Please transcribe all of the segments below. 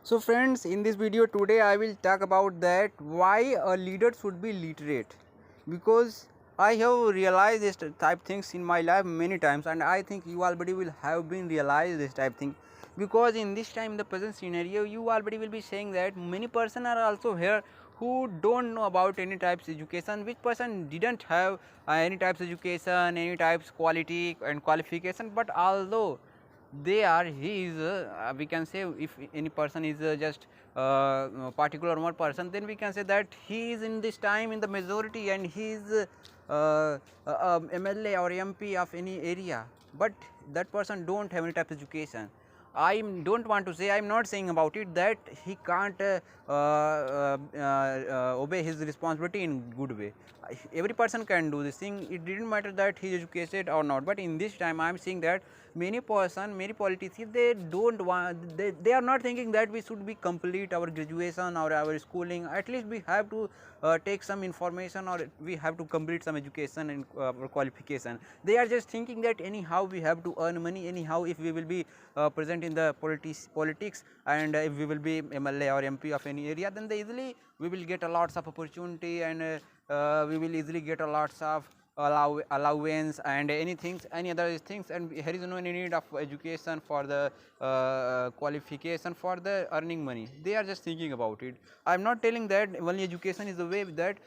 So friends, in this video today I will talk about that why a leader should be literate, because I have realized this type things in my life many times, and I think you already will have been realized this type thing, because in this time, the present scenario, you already will be saying that many person are also here who don't know about any types education, which person didn't have any types education, any types quality and qualification, but although they are he is we can say, if any person is just particular one person, then we can say that he is in this time in the majority, and he is MLA or MP of any area, but that person don't have any type of education. I don't want to say, I'm not saying about it that he can't obey his responsibility in good way. Every person can do this thing, it didn't matter that he is educated or not, but in this time I'm seeing that many politicians, they don't want, they are not thinking that we should be complete our graduation or our schooling. At least we have to take some information, or we have to complete some education and qualification. They are just thinking that anyhow we have to earn money, anyhow if we will be present in the politics, and if we will be MLA or MP of any area, then they easily we will get a lots of opportunity, and we will easily get a lots of allowance and anything, any other things, and here is no need of education for the qualification for the earning money. They are just thinking about it. I am not telling that only education is the way that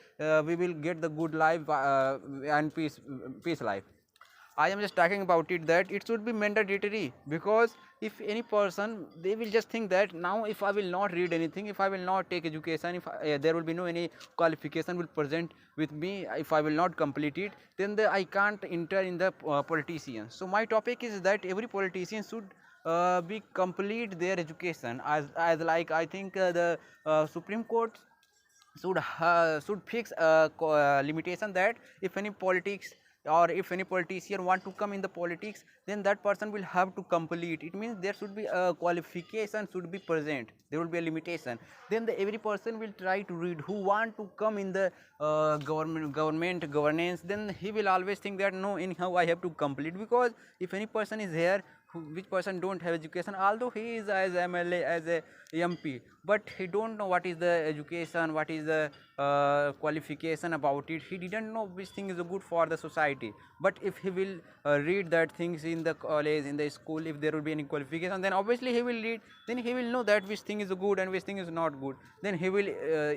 we will get the good life and peace life. I am just talking about it that it should be mandatory, because if any person, they will just think that now if I will not read anything, if I will not take education, if there will be no any qualification will present with me, if I will not complete it, then I can't enter in the politician. So my topic is that every politician should be complete their education, as like I think the Supreme Court should fix a limitation that if any politics or if any politician want to come in the politics, then that person will have to complete. It means there should be a qualification should be present, there will be a limitation. Then every person will try to read who want to come in the government governance, then he will always think that no, anyhow I have to complete, because if any person is here which person don't have education, although he is as MLA as a MP, but he don't know what is the education, what is the qualification about it. He didn't know which thing is good for the society. But if he will read that things in the college, in the school, if there will be any qualification, then obviously he will read, then he will know that which thing is good and which thing is not good, then he will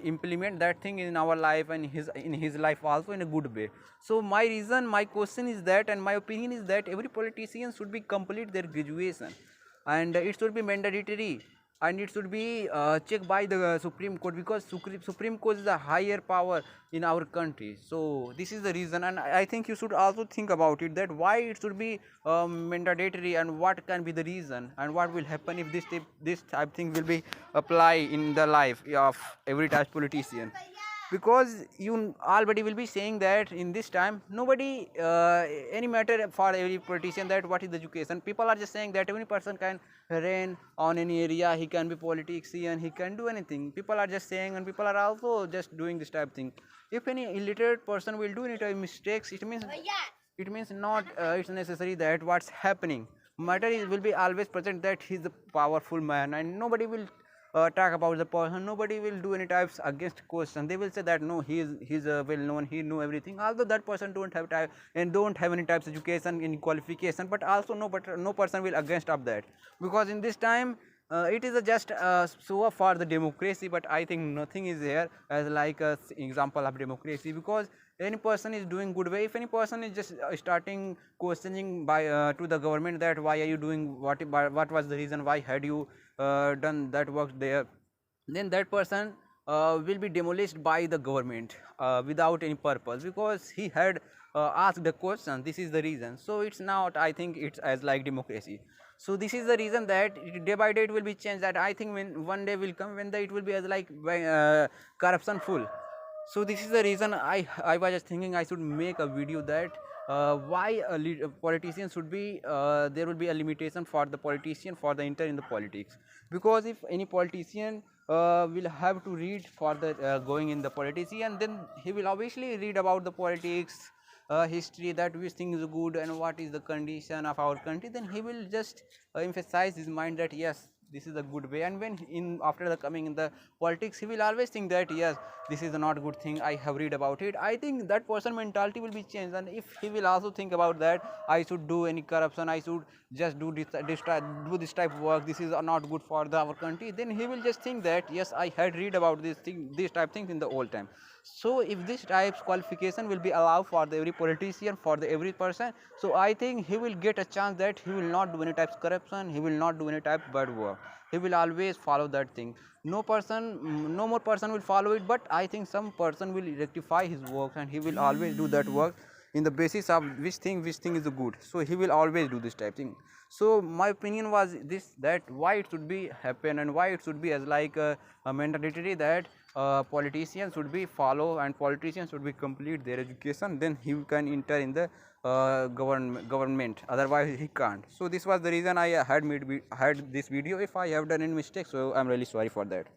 implement that thing in our life and in his life also in a good way. So my reason, my question is that, and my opinion is that every politician should be complete their graduation, and it should be mandatory, and it should be checked by the Supreme Court, because Supreme Court is the higher power in our country. So this is the reason, and I think you should also think about it, that why it should be mandatory, and what can be the reason, and what will happen if this type thing will be apply in the life of every type politician. Because you already will be saying that in this time nobody any matter for every politician that what is the education. People are just saying that every person can reign on any area, he can be politician, he can do anything. People are just saying, and people are also just doing this type of thing. If any illiterate person will do any type of mistakes, it means not it's necessary that what's happening matter is will be always present, that he's a powerful man, and nobody will talk about the person, nobody will do any types against question. They will say that no, he's well known, he know everything, although that person don't have time and don't have any types of education, any qualification, but also no person will against of that, because in this time it is a just show for the democracy. But I think nothing is there as like a example of democracy, because any person is doing good way. If any person is just starting questioning by to the government that why are you doing, what was the reason, why had you done that work there, then that person will be demolished by the government without any purpose, because he had asked the question. This is the reason. So it's not, I think it's as like democracy. So this is the reason that day by day it will be changed, that I think when one day will come when it will be as like corruption full. So this is the reason I was just thinking I should make a video that why a politician should be there will be a limitation for the politician for the enter in the politics. Because if any politician will have to read for the going in the politician, then he will obviously read about the politics history, that which thing is good and what is the condition of our country. Then he will just emphasize his mind that yes, this is a good way, and when in after the coming in the politics, he will always think that yes, this is a not good thing, I have read about it. I think that person mentality will be changed, and if he will also think about that I should do any corruption, I should just do this type of work, this is not good for our country, then he will just think that yes, I had read about this thing, this type things in the old time. So if this types qualification will be allowed for the every politician, for the every person, so I think he will get a chance that he will not do any types corruption, he will not do any type bad work, he will always follow that thing. No person, no more person will follow it, but I think some person will rectify his work and he will always do that work in the basis of which thing is good, so he will always do this type thing. So my opinion was this, that why it should be happen and why it should be as like a mandatory that politicians should be follow and politicians should be complete their education, then he can enter in the government, otherwise he can't. So this was the reason I had made had this video. If I have done any mistake, so I'm really sorry for that.